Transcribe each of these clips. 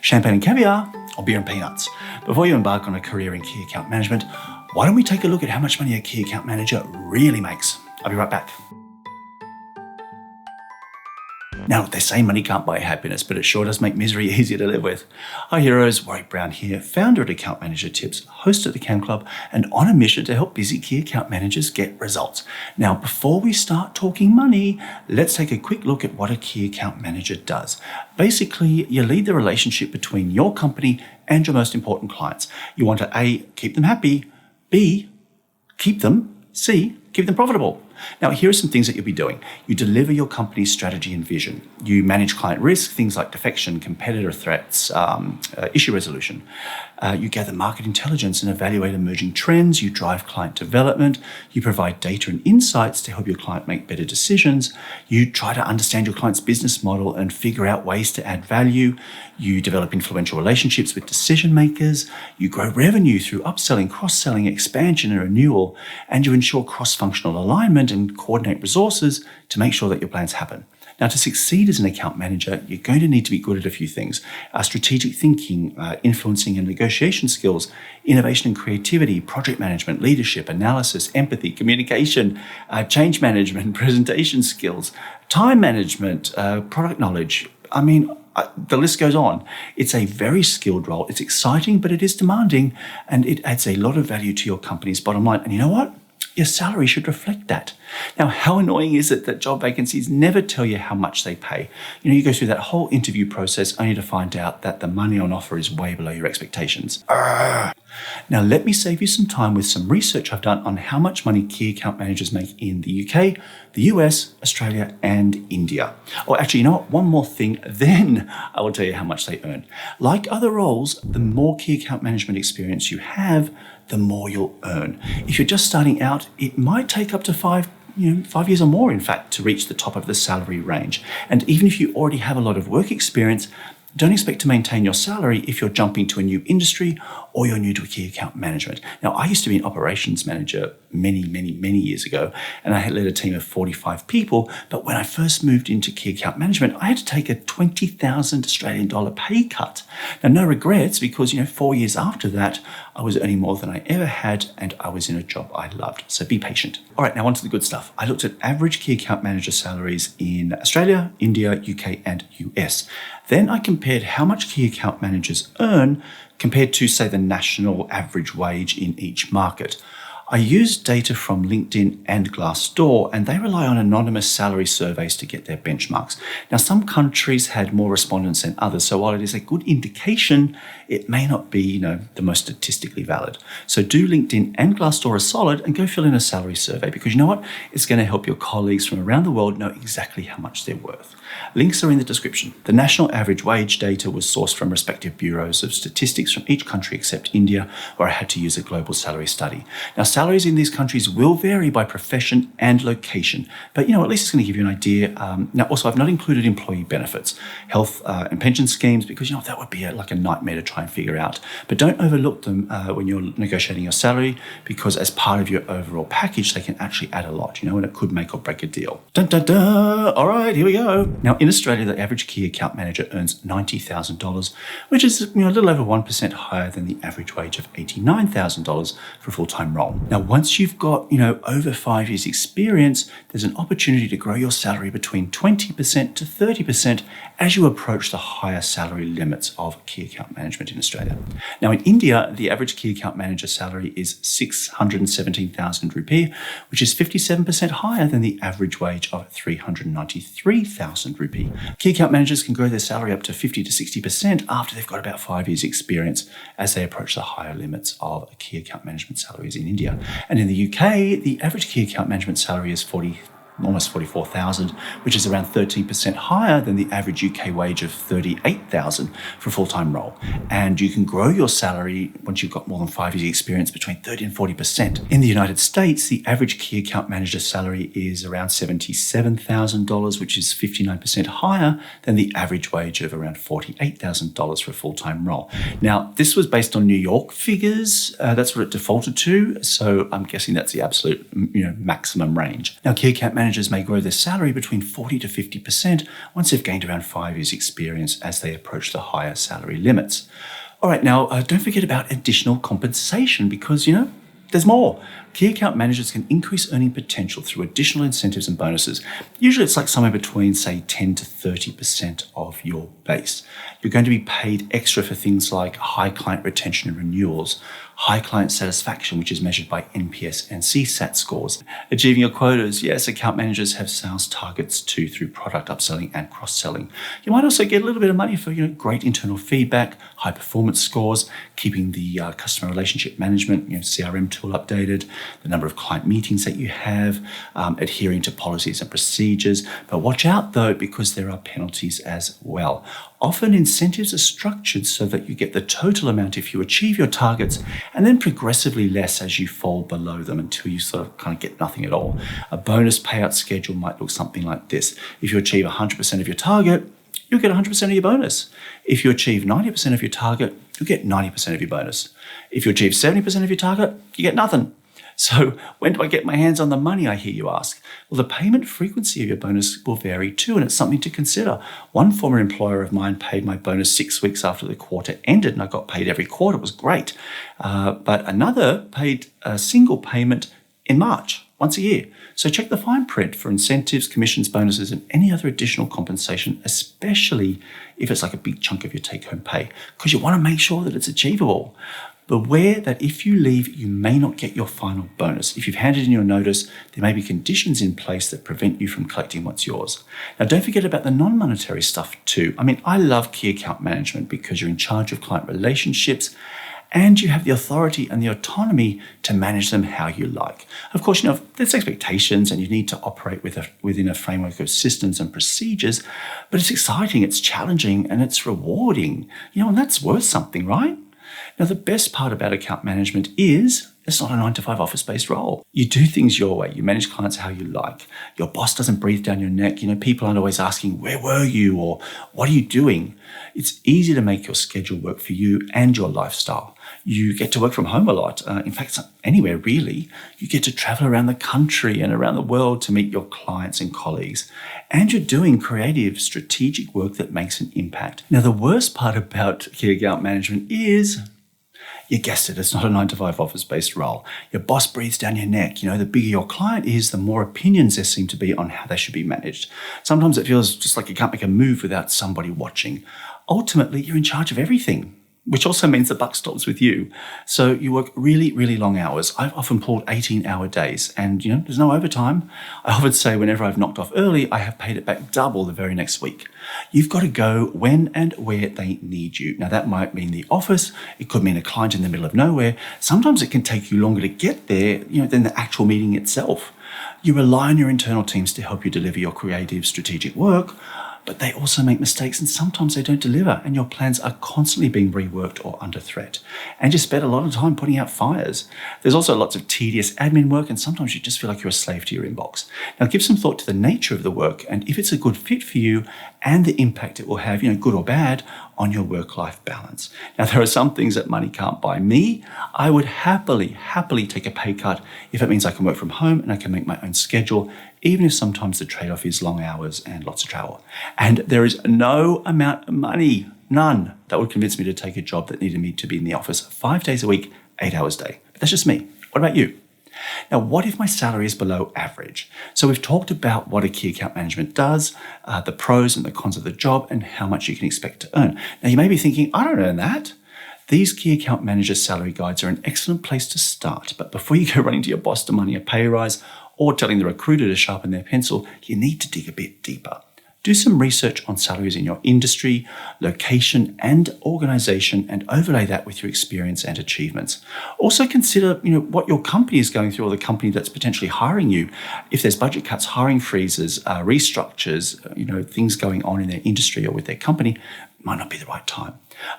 Champagne and caviar or beer and peanuts? Before you embark on a career in key account management, why don't we take a look at how much money a key account manager really makes? I'll be right back. Now, they say money can't buy happiness, but it sure does make misery easier to live with. Hi heroes, Warwick Brown here, founder at Account Manager Tips, host at the Cam Club, and on a mission to help busy key account managers get results. Now, before we start talking money, let's take a quick look at what a key account manager does. Basically, you lead the relationship between your company and your most important clients. You want to A, keep them happy, B, keep them, C, keep them profitable. Now, here are some things that you'll be doing. You deliver your company's strategy and vision. You manage client risk, things like defection, competitor threats, issue resolution. You gather market intelligence and evaluate emerging trends. You drive client development. You provide data and insights to help your client make better decisions. You try to understand your client's business model and figure out ways to add value. You develop influential relationships with decision makers. You grow revenue through upselling, cross-selling, expansion and renewal. And you ensure cross-functional alignment and coordinate resources to make sure that your plans happen. Now, to succeed as an account manager, you're going to need to be good at a few things. Strategic thinking, influencing and negotiation skills, innovation and creativity, project management, leadership, analysis, empathy, communication, change management, presentation skills, time management, product knowledge. The list goes on. It's a very skilled role. It's exciting, but it is demanding, and it adds a lot of value to your company's bottom line. And you know what? Your salary should reflect that. Now, how annoying is it that job vacancies never tell you how much they pay? You go through that whole interview process only to find out that the money on offer is way below your expectations. Now, let me save you some time with some research I've done on how much money key account managers make in the UK, the US, Australia, and India. Or actually, you know what? One more thing, then I will tell you how much they earn. Like other roles, the more key account management experience you have, the more you'll earn. If you're just starting out, it might take up to 5 years or more, in fact, to reach the top of the salary range. And even if you already have a lot of work experience, don't expect to maintain your salary if you're jumping to a new industry or you're new to key account management. Now, I used to be an operations manager many years ago, and I had led a team of 45 people. But when I first moved into key account management, I had to take a 20,000 Australian dollar pay cut. Now, no regrets, because 4 years after that, I was earning more than I ever had, and I was in a job I loved. So be patient. All right, now on to the good stuff. I looked at average key account manager salaries in Australia, India, UK, and US. Then I compared how much key account managers earn compared to, say, the national average wage in each market. I used data from LinkedIn and Glassdoor, and they rely on anonymous salary surveys to get their benchmarks. Now, some countries had more respondents than others, so while it is a good indication, it may not be, the most statistically valid. So do LinkedIn and Glassdoor a solid and go fill in a salary survey, because you know what? It's going to help your colleagues from around the world know exactly how much they're worth. Links are in the description. The national average wage data was sourced from respective bureaus of statistics from each country except India, where I had to use a global salary study. Now, salaries in these countries will vary by profession and location, but at least it's going to give you an idea. Now, also, I've not included employee benefits, health and pension schemes, because that would be like a nightmare to try and figure out. But don't overlook them when you're negotiating your salary, because as part of your overall package, they can actually add a lot, and it could make or break a deal. Dun, dun, dun. All right, here we go. Now, in Australia, the average key account manager earns $90,000, which is a little over 1% higher than the average wage of $89,000 for a full-time role. Now, once you've got, over 5 years experience, there's an opportunity to grow your salary between 20% to 30% as you approach the higher salary limits of key account management in Australia. Now, in India, the average key account manager salary is 617,000 rupee, which is 57% higher than the average wage of 393,000 rupee. Key account managers can grow their salary up to 50 to 60% after they've got about 5 years experience as they approach the higher limits of key account management salaries in India. And in the UK, the average key account management salary is almost 44,000, which is around 13% higher than the average UK wage of 38,000 for a full-time role. And you can grow your salary once you've got more than 5 years experience between 30 and 40%. In the United States, the average key account manager salary is around $77,000, which is 59% higher than the average wage of around $48,000 for a full-time role. Now, this was based on New York figures. That's what it defaulted to. So I'm guessing that's the absolute maximum range. Now, key account managers managers may grow their salary between 40 to 50% once they've gained around 5 years' experience as they approach the higher salary limits. All right, now don't forget about additional compensation because, there's more. Key account managers can increase earning potential through additional incentives and bonuses. Usually it's like somewhere between, say, 10 to 30% of your base. You're going to be paid extra for things like high client retention and renewals, high client satisfaction, which is measured by NPS and CSAT scores. Achieving your quotas, yes, account managers have sales targets too through product upselling and cross-selling. You might also get a little bit of money for great internal feedback, high performance scores, keeping the customer relationship management, CRM tool updated, the number of client meetings that you have, adhering to policies and procedures. But watch out though, because there are penalties as well. Often incentives are structured so that you get the total amount if you achieve your targets and then progressively less as you fall below them until you sort of kind of get nothing at all. A bonus payout schedule might look something like this. If you achieve 100% of your target, you'll get 100% of your bonus. If you achieve 90% of your target, you'll get 90% of your bonus. If you achieve 70% of your target, you get nothing. So when do I get my hands on the money, I hear you ask? Well, the payment frequency of your bonus will vary too, and it's something to consider. One former employer of mine paid my bonus 6 weeks after the quarter ended, and I got paid every quarter. It was great. But another paid a single payment in March, once a year. So check the fine print for incentives, commissions, bonuses, and any other additional compensation, especially if it's like a big chunk of your take-home pay, because you want to make sure that it's achievable. Beware that if you leave, you may not get your final bonus. If you've handed in your notice, there may be conditions in place that prevent you from collecting what's yours. Now, don't forget about the non-monetary stuff too. I love key account management because you're in charge of client relationships and you have the authority and the autonomy to manage them how you like. Of course, there's expectations and you need to operate within a framework of systems and procedures, but it's exciting, it's challenging, and it's rewarding. And that's worth something, right? Now, the best part about account management is it's not a 9-to-5 office-based role. You do things your way. You manage clients how you like. Your boss doesn't breathe down your neck. People aren't always asking, where were you? Or what are you doing? It's easy to make your schedule work for you and your lifestyle. You get to work from home a lot. In fact, anywhere really. You get to travel around the country and around the world to meet your clients and colleagues. And you're doing creative, strategic work that makes an impact. Now, the worst part about key account management is, you guessed it, it's not a 9-to-5 office-based role. Your boss breathes down your neck. The bigger your client is, the more opinions there seem to be on how they should be managed. Sometimes it feels just like you can't make a move without somebody watching. Ultimately, you're in charge of everything, which also means the buck stops with you. So you work really, really long hours. I've often pulled 18-hour days and, there's no overtime. I often say whenever I've knocked off early, I have paid it back double the very next week. You've got to go when and where they need you. Now, that might mean the office. It could mean a client in the middle of nowhere. Sometimes it can take you longer to get there, than the actual meeting itself. You rely on your internal teams to help you deliver your creative, strategic work, but they also make mistakes and sometimes they don't deliver and your plans are constantly being reworked or under threat. And you spend a lot of time putting out fires. There's also lots of tedious admin work and sometimes you just feel like you're a slave to your inbox. Now give some thought to the nature of the work and if it's a good fit for you and the impact it will have, good or bad, on your work-life balance. Now there are some things that money can't buy. Me, I would happily take a pay cut if it means I can work from home and I can make my own schedule, even if sometimes the trade-off is long hours and lots of travel. And there is no amount of money, none, that would convince me to take a job that needed me to be in the office 5 days a week, 8 hours a day. But that's just me. What about you? Now, what if my salary is below average? So we've talked about what a key account management does, the pros and the cons of the job, and how much you can expect to earn. Now, you may be thinking, I don't earn that. These key account manager salary guides are an excellent place to start. But before you go running to your boss demanding a pay rise or telling the recruiter to sharpen their pencil, you need to dig a bit deeper. Do some research on salaries in your industry, location, and organization, and overlay that with your experience and achievements. Also consider, what your company is going through or the company that's potentially hiring you. If there's budget cuts, hiring freezes, restructures, things going on in their industry or with their company, it might not be the right time.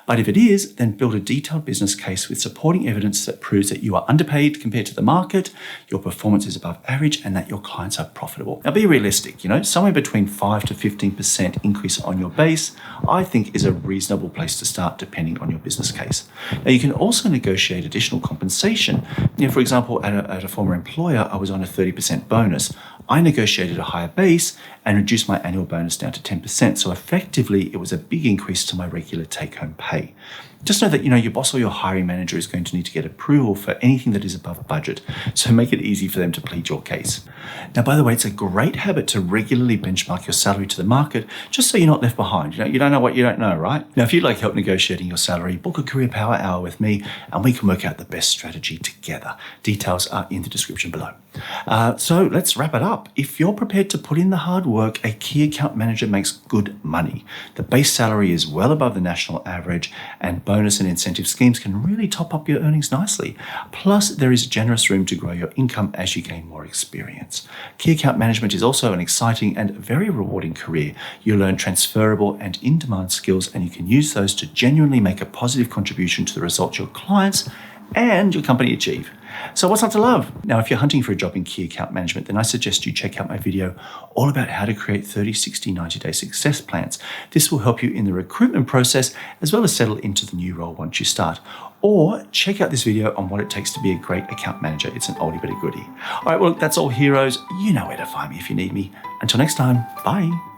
But if it is, then build a detailed business case with supporting evidence that proves that you are underpaid compared to the market, your performance is above average, and that your clients are profitable. Now be realistic, somewhere between 5 to 15% increase on your base, I think is a reasonable place to start depending on your business case. Now you can also negotiate additional compensation. For example, at a former employer, I was on a 30% bonus. I negotiated a higher base and reduced my annual bonus down to 10%. So effectively, it was a big increase to my regular take-home pay. Just know that, your boss or your hiring manager is going to need to get approval for anything that is above budget. So make it easy for them to plead your case. Now, by the way, it's a great habit to regularly benchmark your salary to the market, just so you're not left behind. You don't know what you don't know, right? Now, if you'd like help negotiating your salary, book a Career Power Hour with me, and we can work out the best strategy together. Details are in the description below. So let's wrap it up. If you're prepared to put in the hard work, a key account manager makes good money. The base salary is well above the national average, and bonus and incentive schemes can really top up your earnings nicely. Plus, there is generous room to grow your income as you gain more experience. Key account management is also an exciting and very rewarding career. You learn transferable and in-demand skills, and you can use those to genuinely make a positive contribution to the results your clients and your company achieve. So what's not to love? Now, if you're hunting for a job in key account management, then I suggest you check out my video all about how to create 30, 60, 90-day success plans. This will help you in the recruitment process as well as settle into the new role once you start. Or check out this video on what it takes to be a great account manager. It's an oldie but a goodie. All right, well, that's all, heroes. You know where to find me if you need me. Until next time, bye.